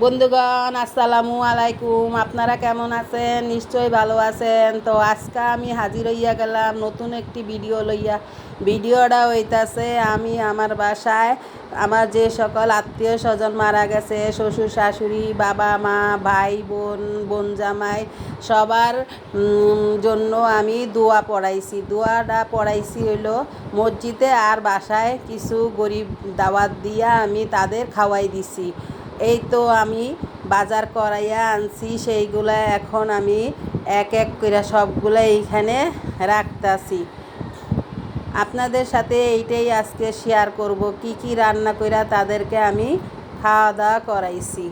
বন্ধুগণ আসসালামু আলাইকুম। আপনারা কেমন আছেন? নিশ্চয়ই ভালো আছেন। তো আজকে আমি হাজির হইয়া গেলাম নতুন একটি ভিডিও লইয়া। ভিডিওটা হইতাছে আমি আমার বাসায় আমার যে সকল আত্মীয় স্বজন মারা গেছে, শ্বশুর শাশুড়ি, বাবা মা, ভাই বোন, বোন জামাই, সবার জন্য আমি দোয়া পড়াইছি। দোয়াটা পড়াইছি হইলো মসজিদে, আর বাসায় কিছু গরিব দাওয়াত দিয়া আমি তাদের খাওয়াই দিছি। এই তো আমি বাজার করাইয়া আনছি, সেইগুলা এখন আমি এক এক করে সবগুলো এইখানে রাখতাছি। আপনাদের সাথে এইটাই আজকে শেয়ার করব, কি কি রান্না কইরা তাদেরকে আমি খাওয়া দাওয়া করাইছি।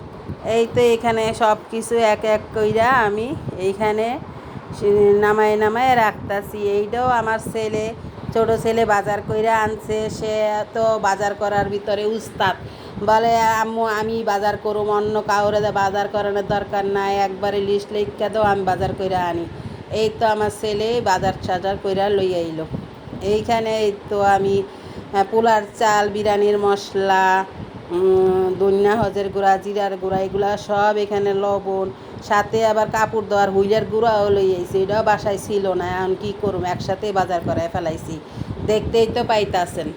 এই তো এখানে সব কিছু এক এক কইরা আমি এইখানে নামায় নামায় রাখতাছি। এইটাও আমার ছেলে, ছোট ছেলে বাজার কইরা আনছে। সে তো বাজার করার ভিতরে উস্তাদ। বলে আম্মু আমি বাজার করুম, অন্য কাউরে বাজার করানোর দরকার নাই, একবারে লিস্ট লিখে দাও, আমি বাজার কইরা আনি। এই তো আমার ছেলে বাজার সাজার কইরা লইয়া আইলো। এইখানে এই তো আমি পোলার চাল, বিরিয়ানির মশলা, ধনিয়া হজের গুঁড়া, জিরার গুঁড়া, এগুলা সব এখানে, লবণ, সাথে আবার কাপড় দেওয়ার হুইলের গুঁড়াও লই আইছি। এটাও বাসায় ছিল না, এখন কী করুম, একসাথে বাজার করায় ফেলাইছি। দেখতেই তো পাইতাছেন।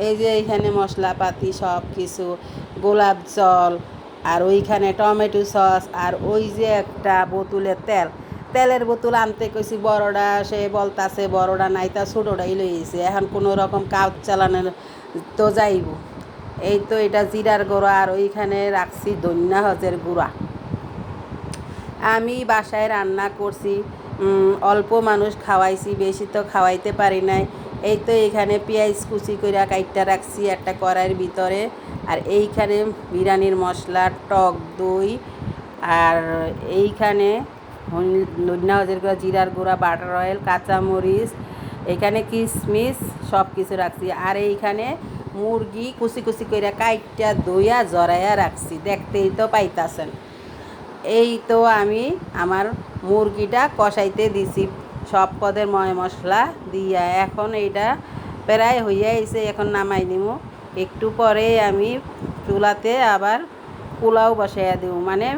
এই যে এইখানে মশলাপাতি সব কিছু, গোলাপ জল, আর ওইখানে টমেটো সস, আর ওই যে একটা বোতলের তেলের বোতল আনতে কইছি বড়টা, সে বলতাছে বড়টা নাই, তা ছোটোটাই লইয়েছে। এখন কোনো রকম কাজ চালানোর তো যাইব। এই তো এটা জিরার গুঁড়া, আর ওইখানে রাখছি ধনিয়া হজের গুঁড়া। আমি বাসায় রান্না করছি, অল্প মানুষ খাওয়াইছি, বেশি তো খাওয়াইতে পারি নাই। এই তো এখানে পেঁয়াজ কুচি করে কাইটটা রাখছি একটা কড়াইয়ের ভিতরে, আর এইখানে বিরিয়ানির মশলা, টক দই, আর এইখানে ধনিয়া হজের গুঁড়া, জিরার গুঁড়া, বাটার অয়েল, কাঁচামরিচ, এখানে কিশমিশ সব কিছু রাখছি। আর এইখানে মুরগি কুচি কুচি করে কাইটটা দইয়া জড়াইয়া রাখছি, দেখতেই তো পাইতাছেন। এই তো আমি আমার মুরগিটা কষাইতে দিছি সব পদের ময় মশলা দিয়া। এখন এইটা প্রায় হইয়া এসে, এখন নামাই দিব। একটু পরে আমি চুলাতে আবার পোলাও বসাইয়া দেব, মানে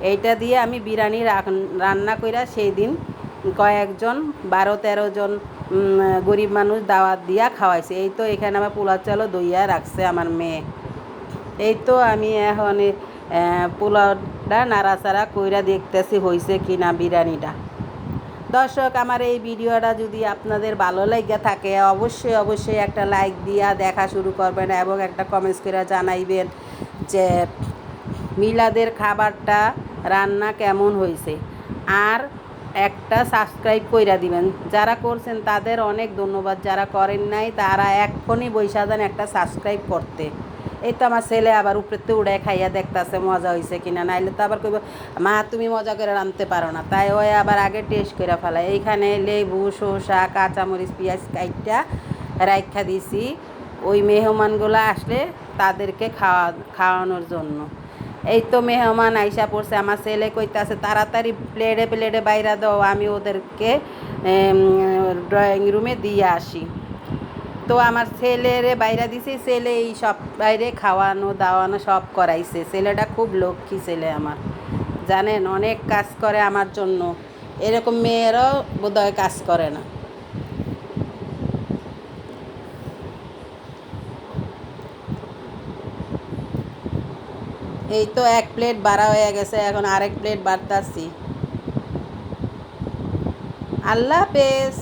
এইটা দিয়ে আমি বিরিয়ানি রান্না কইরা সেই দিন কয়েকজন 12-13 জন গরিব মানুষ দাওয়াত দিয়া খাওয়াইছে। এই তো এখানে আমার পোলাও চালও দইয়া রাখছে আমার মেয়ে। এই তো আমি এখন পোলাওটা নাড়াচাড়া কইরা দেখতেছি হয়েছে কিনা বিরিয়ানিটা। দর্শক, আমার এই ভিডিওটা যদি আপনাদের ভালো লেগে থাকে অবশ্যই অবশ্যই একটা লাইক দিয়া দেখা শুরু করবেন, এবং একটা কমেন্টস করে জানাইবেন যে মিলাদের খাবারটা রান্না কেমন হয়েছে। আর একটা সাবস্ক্রাইব কইরা দিবেন। যারা করছেন তাদের অনেক ধন্যবাদ, যারা করেন নাই তারা এক্ষুনি বইসা যান একটা সাবস্ক্রাইব করতে। এই তো আমার ছেলে আবার উপরেতে উড়ে খাইয়া দেখতেছে মজা হয়েছে কিনা, নাইলে তো আবার কইব মা তুমি মজা করে রাঁধতে পারো না, তাই ওই আবার আগে টেস্ট করে ফেলায়। এইখানে লেবু, শসা, কাঁচামরিচ, পেঁয়াজ কাইটটা রাইখা দিছি ওই মেহমানগুলো আসলে তাদেরকে খাওয়ানোর জন্য। এই তো মেহমান আইসা পড়ছে, আমার ছেলে কইতাছে তাড়াতাড়ি প্লেটে প্লেটে বাইরা দাও, আমি ওদেরকে ড্রয়িং রুমে দিয়ে আসি। তো আমার ছেলেরে বাইরা দিছি, ছেলে এই সব বাইরে খাওয়ানো দাওয়ানো সব করাইছে। ছেলেটা খুব লক্ষ্মী ছেলে আমার, জানেন, অনেক কাজ করে আমার জন্য। এরকম মেয়েরাও বোধহয় কাজ করে না। এই তো এক প্লেট বাড়া হয়ে গেছে, এখন আরেক প্লেট বাড়তাছি। আল্লাহ হাফেজ।